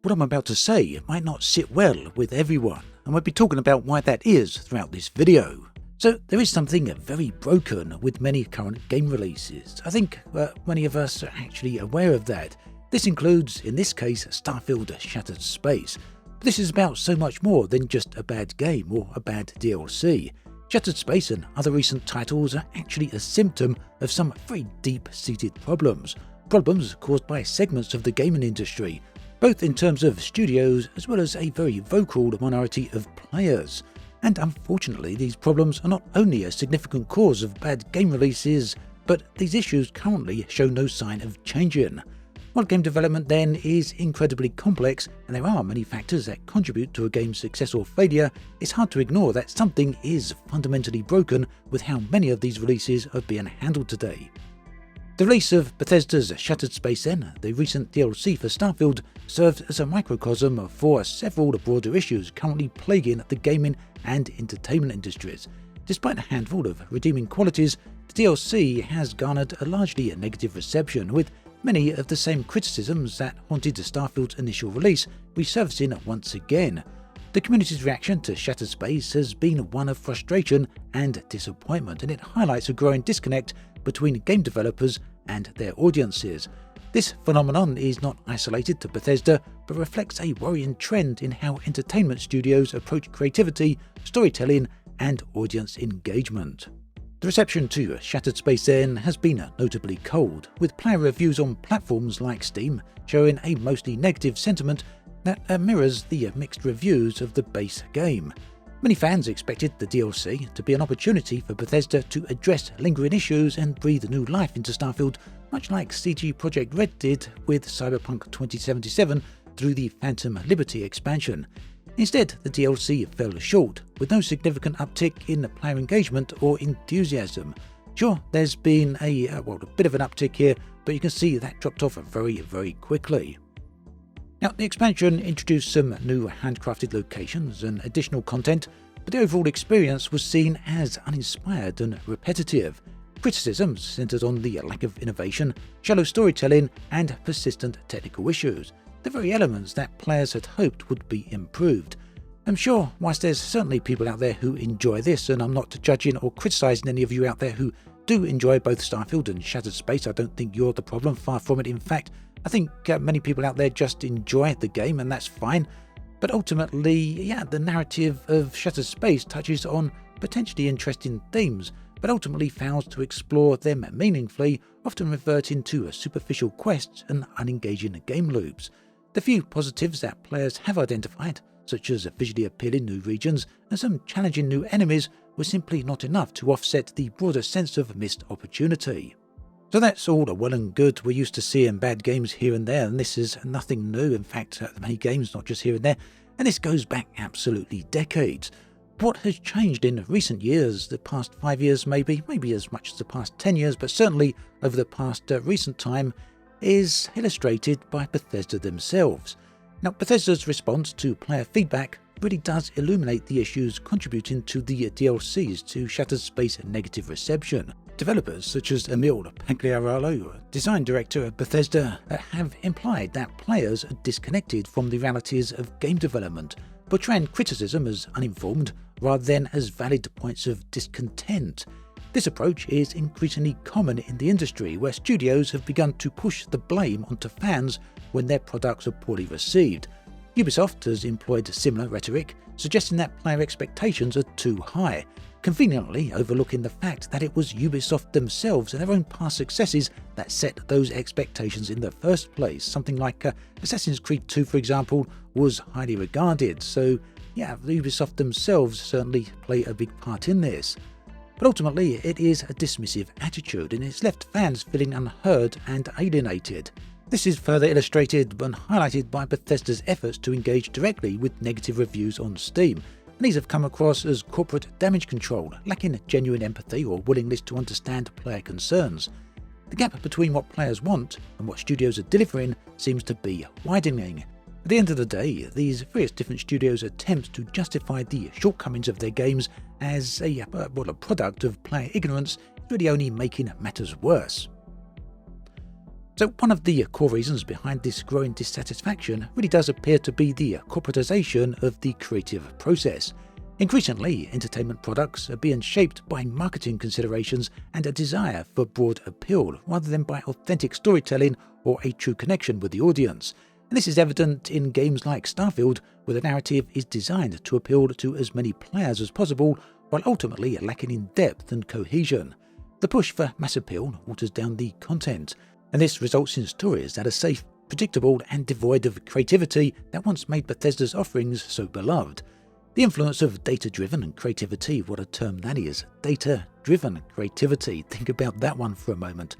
what I'm about to say might not sit well with everyone, and we'll be talking about why that is throughout this video. So there is something very broken with many current game releases. I think many of us are actually aware of that. This includes, in this case, Starfield Shattered Space. But this is about so much more than just a bad game or a bad DLC. Shattered Space and other recent titles are actually a symptom of some very deep-seated problems. Problems caused by segments of the gaming industry, both in terms of studios as well as a very vocal minority of players. And unfortunately, these problems are not only a significant cause of bad game releases, but these issues currently show no sign of changing. While game development then is incredibly complex, and there are many factors that contribute to a game's success or failure, it's hard to ignore that something is fundamentally broken with how many of these releases are being handled today. The release of Bethesda's Shattered Space then, the recent DLC for Starfield, serves as a microcosm for several broader issues currently plaguing the gaming and entertainment industries. Despite a handful of redeeming qualities, the DLC has garnered a largely negative reception, with many of the same criticisms that haunted Starfield's initial release resurfacing once again. The community's reaction to Shattered Space has been one of frustration and disappointment, and it highlights a growing disconnect between game developers and their audiences. This phenomenon is not isolated to Bethesda, but reflects a worrying trend in how entertainment studios approach creativity, storytelling, and audience engagement. The reception to Shattered Space then has been notably cold, with player reviews on platforms like Steam showing a mostly negative sentiment that mirrors the mixed reviews of the base game. Many fans expected the DLC to be an opportunity for Bethesda to address lingering issues and breathe new life into Starfield, much like CG Projekt Red did with Cyberpunk 2077 through the Phantom Liberty expansion. Instead, the DLC fell short, with no significant uptick in player engagement or enthusiasm. Sure, there's been a bit of an uptick here, but you can see that dropped off very quickly. Now, the expansion introduced some new handcrafted locations and additional content, but the overall experience was seen as uninspired and repetitive. Criticisms centered on the lack of innovation, shallow storytelling, and persistent technical issues, the very elements that players had hoped would be improved. I'm sure, whilst there's certainly people out there who enjoy this, and I'm not judging or criticising any of you out there who do enjoy both Starfield and Shattered Space, I don't think you're the problem, far from it. In fact, I think many people out there just enjoy the game, and that's fine. But ultimately, the narrative of Shattered Space touches on potentially interesting themes, but ultimately fails to explore them meaningfully, often reverting to superficial quests and unengaging game loops. The few positives that players have identified, such as visually appealing new regions and some challenging new enemies, were simply not enough to offset the broader sense of missed opportunity. So that's all well and good. We're used to seeing bad games here and there, and this is nothing new. In fact, many games, not just here and there, and this goes back absolutely decades. What has changed in recent years, the past 5 years maybe as much as the past 10 years, but certainly over the past recent time, is illustrated by Bethesda themselves. Now, Bethesda's response to player feedback really does illuminate the issues contributing to the DLCs to Shattered Space negative reception. Developers such as Emil Pagliarolo, design director at Bethesda, have implied that players are disconnected from the realities of game development, portraying criticism as uninformed rather than as valid points of discontent. This approach is increasingly common in the industry, where studios have begun to push the blame onto fans when their products are poorly received. Ubisoft has employed similar rhetoric, suggesting that player expectations are too high, conveniently overlooking the fact that it was Ubisoft themselves and their own past successes that set those expectations in the first place. Something like Assassin's Creed 2, for example, was highly regarded, so Ubisoft themselves certainly play a big part in this. But ultimately, it is a dismissive attitude, and it's left fans feeling unheard and alienated. This is further illustrated and highlighted by Bethesda's efforts to engage directly with negative reviews on Steam, and these have come across as corporate damage control, lacking genuine empathy or willingness to understand player concerns. The gap between what players want and what studios are delivering seems to be widening. At the end of the day, these various different studios' attempts to justify the shortcomings of their games as a product of player ignorance is really only making matters worse. So one of the core reasons behind this growing dissatisfaction really does appear to be the corporatization of the creative process. Increasingly, entertainment products are being shaped by marketing considerations and a desire for broad appeal rather than by authentic storytelling or a true connection with the audience. And this is evident in games like Starfield, where the narrative is designed to appeal to as many players as possible, while ultimately lacking in depth and cohesion. The push for mass appeal waters down the content, and this results in stories that are safe, predictable, and devoid of creativity that once made Bethesda's offerings so beloved. The influence of data-driven creativity, what a term that is, data-driven creativity, think about that one for a moment.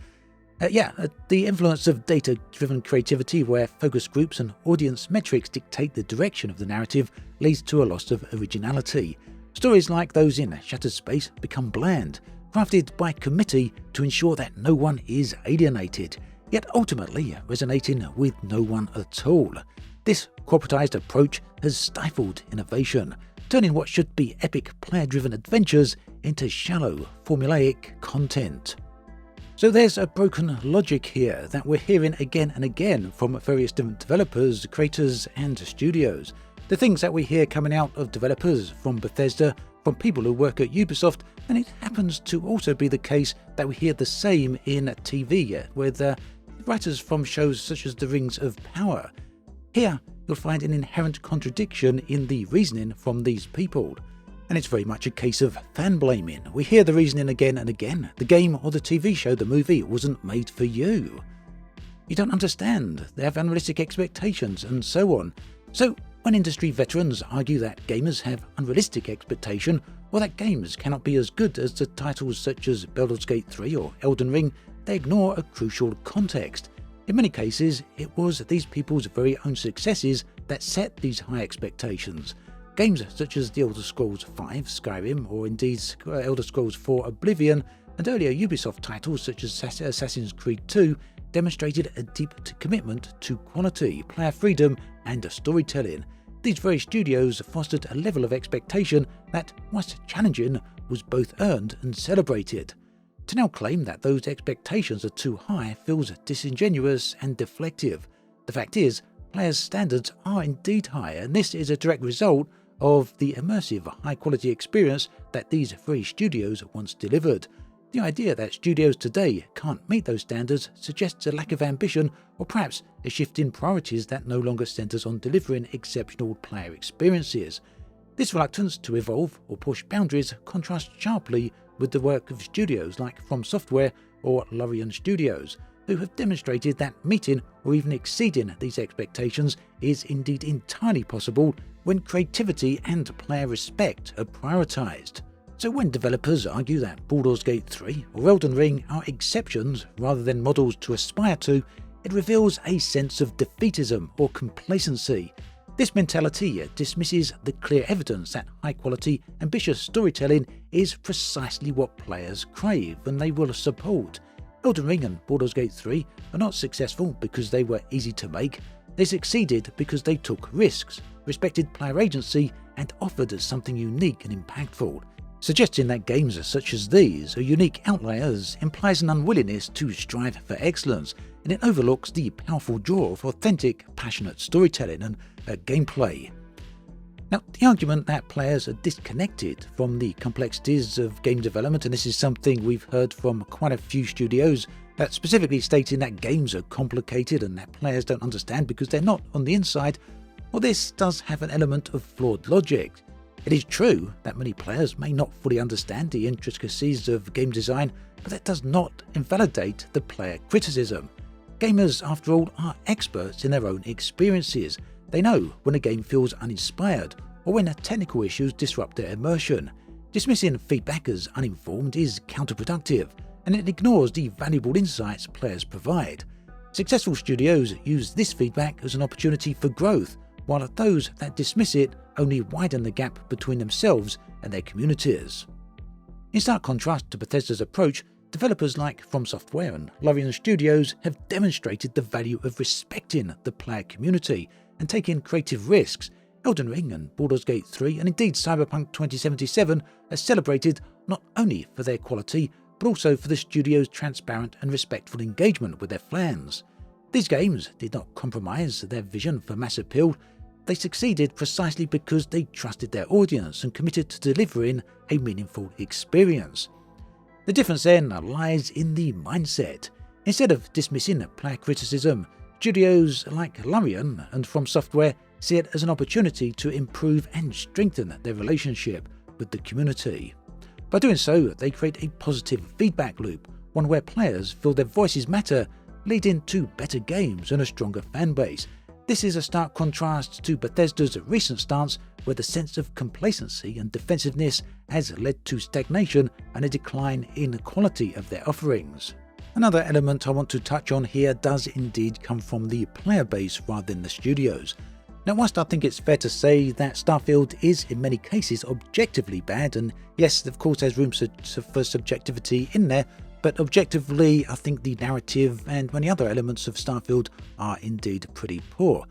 The influence of data-driven creativity where focus groups and audience metrics dictate the direction of the narrative leads to a loss of originality. Stories like those in Shattered Space become bland, crafted by committee to ensure that no one is alienated, yet ultimately resonating with no one at all. This corporatized approach has stifled innovation, turning what should be epic player-driven adventures into shallow, formulaic content. So there's a broken logic here that we're hearing again and again from various different developers, creators, and studios. The things that we hear coming out of developers from Bethesda, from people who work at Ubisoft, and it happens to also be the case that we hear the same in TV with writers from shows such as The Rings of Power. Here, you'll find an inherent contradiction in the reasoning from these people. And it's very much a case of fan-blaming. We hear the reasoning again and again. The game or the TV show, the movie, wasn't made for you. You don't understand. They have unrealistic expectations and so on. So when industry veterans argue that gamers have unrealistic expectation, or that games cannot be as good as the titles such as Baldur's Gate 3 or Elden Ring, they ignore a crucial context. In many cases, it was these people's very own successes that set these high expectations. Games such as The Elder Scrolls V Skyrim, or indeed Elder Scrolls IV Oblivion, and earlier Ubisoft titles such as Assassin's Creed 2 demonstrated a deep commitment to quality, player freedom, and storytelling. These very studios fostered a level of expectation that, whilst challenging, was both earned and celebrated. To now claim that those expectations are too high feels disingenuous and deflective. The fact is, players' standards are indeed high, and this is a direct result of the immersive, high-quality experience that these very studios once delivered. The idea that studios today can't meet those standards suggests a lack of ambition, or perhaps a shift in priorities that no longer centers on delivering exceptional player experiences. This reluctance to evolve or push boundaries contrasts sharply with the work of studios like From Software or Larian Studios, who have demonstrated that meeting or even exceeding these expectations is indeed entirely possible when creativity and player respect are prioritized. So when developers argue that Baldur's Gate 3 or Elden Ring are exceptions rather than models to aspire to, it reveals a sense of defeatism or complacency. This mentality dismisses the clear evidence that high-quality, ambitious storytelling is precisely what players crave and they will support. Elden Ring and Baldur's Gate 3 are not successful because they were easy to make. They succeeded because they took risks, respected player agency, and offered something unique and impactful. Suggesting that games such as these are unique outliers implies an unwillingness to strive for excellence, and it overlooks the powerful draw of authentic, passionate storytelling and gameplay. Now, the argument that players are disconnected from the complexities of game development, and this is something we've heard from quite a few studios, that specifically stating that games are complicated and that players don't understand because they're not on the inside, well, this does have an element of flawed logic. It is true that many players may not fully understand the intricacies of game design, but that does not invalidate the player criticism. Gamers, after all, are experts in their own experiences. They know when a game feels uninspired or when technical issues disrupt their immersion. Dismissing feedback as uninformed is counterproductive, and it ignores the valuable insights players provide. Successful studios use this feedback as an opportunity for growth, while those that dismiss it only widen the gap between themselves and their communities. In stark contrast to Bethesda's approach, developers like From Software and Larian Studios have demonstrated the value of respecting the player community and taking creative risks. Elden Ring and Baldur's Gate 3 and indeed Cyberpunk 2077 are celebrated not only for their quality but also for the studio's transparent and respectful engagement with their fans. These games did not compromise their vision for mass appeal. They succeeded precisely because they trusted their audience and committed to delivering a meaningful experience. The difference then lies in the mindset. Instead of dismissing player criticism, studios like Larian and From Software see it as an opportunity to improve and strengthen their relationship with the community. By doing so, they create a positive feedback loop, one where players feel their voices matter, leading to better games and a stronger fan base. This is a stark contrast to Bethesda's recent stance, where the sense of complacency and defensiveness has led to stagnation and a decline in the quality of their offerings. Another element I want to touch on here does indeed come from the player base rather than the studios. Now, whilst I think it's fair to say that Starfield is in many cases objectively bad, and yes, of course there's room for subjectivity in there, but objectively I think the narrative and many other elements of Starfield are indeed pretty poor.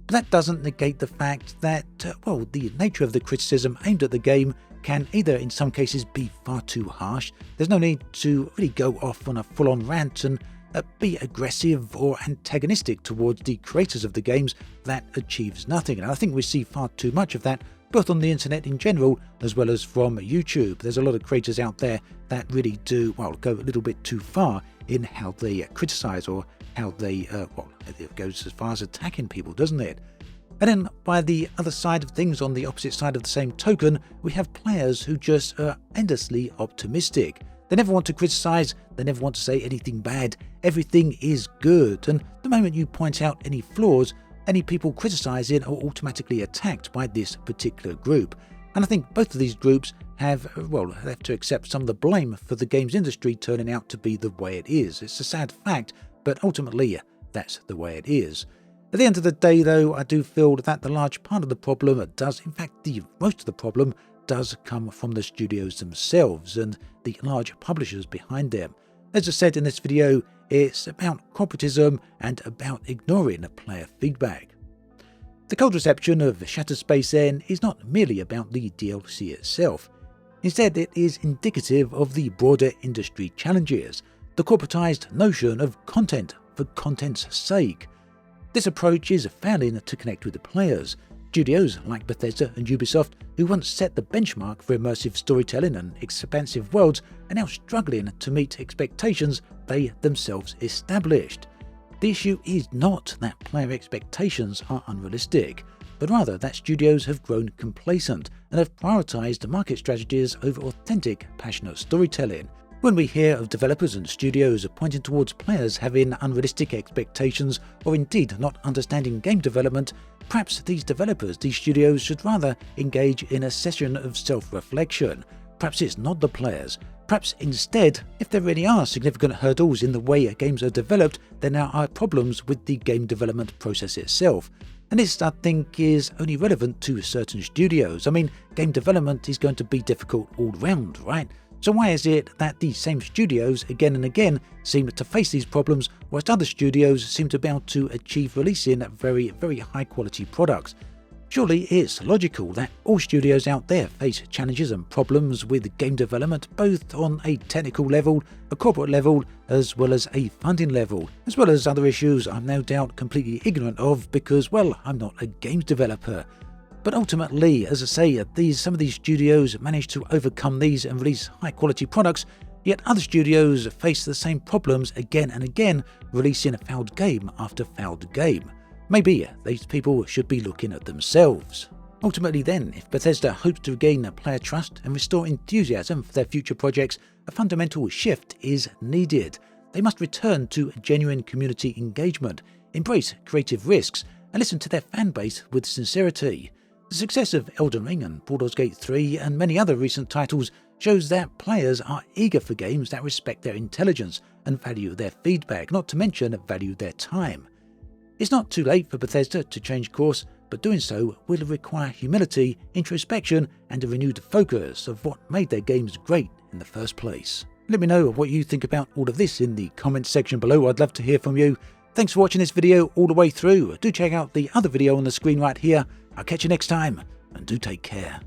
But that doesn't negate the fact that, the nature of the criticism aimed at the game can either in some cases be far too harsh. There's no need to really go off on a full-on rant and be aggressive or antagonistic towards the creators of the games. That achieves nothing, and I think we see far too much of that, both on the internet in general as well as from YouTube. There's a lot of creators out there that really do, go a little bit too far in how they criticize, or how they, it goes as far as attacking people, doesn't it? And then by the other side of things, on the opposite side of the same token, we have players who just are endlessly optimistic. They never want to criticize, they never want to say anything bad, everything is good, and the moment you point out any flaws, any people criticizing are automatically attacked by this particular group. And I think both of these groups have to accept some of the blame for the games industry turning out to be the way it is. It's a sad fact, but ultimately that's the way it is. At the end of the day though, I do feel that the large part of the problem does, in fact the most of the problem, does come from the studios themselves and the large publishers behind them. As I said in this video, it's about corporatism and about ignoring player feedback. The cold reception of Shattered Space N is not merely about the DLC itself. Instead, it is indicative of the broader industry challenges, the corporatized notion of content for content's sake. This approach is failing to connect with the players. Studios like Bethesda and Ubisoft, who once set the benchmark for immersive storytelling and expansive worlds, are now struggling to meet expectations they themselves established. The issue is not that player expectations are unrealistic, but rather that studios have grown complacent and have prioritized market strategies over authentic, passionate storytelling. When we hear of developers and studios pointing towards players having unrealistic expectations or indeed not understanding game development, perhaps these studios should rather engage in a session of self-reflection. Perhaps it's not the players. Perhaps instead, if there really are significant hurdles in the way games are developed, then there are problems with the game development process itself. And this, I think, is only relevant to certain studios. I mean, game development is going to be difficult all round, right? So why is it that these same studios again and again seem to face these problems, whilst other studios seem to be able to achieve releasing very, very high quality products? Surely it's logical that all studios out there face challenges and problems with game development, both on a technical level, a corporate level, as well as a funding level, as well as other issues I'm no doubt completely ignorant of because, I'm not a games developer. But ultimately, as I say, some of these studios manage to overcome these and release high quality products, yet other studios face the same problems again and again, releasing a failed game after failed game. Maybe these people should be looking at themselves. Ultimately then, if Bethesda hopes to regain player trust and restore enthusiasm for their future projects, a fundamental shift is needed. They must return to genuine community engagement, embrace creative risks, and listen to their fan base with sincerity. The success of Elden Ring and Baldur's Gate 3 and many other recent titles shows that players are eager for games that respect their intelligence and value their feedback, not to mention value their time. It's not too late for Bethesda to change course, but doing so will require humility, introspection, and a renewed focus of what made their games great in the first place. Let me know what you think about all of this in the comments section below. I'd love to hear from you. Thanks for watching this video all the way through. Do check out the other video on the screen right here. I'll catch you next time, and do take care.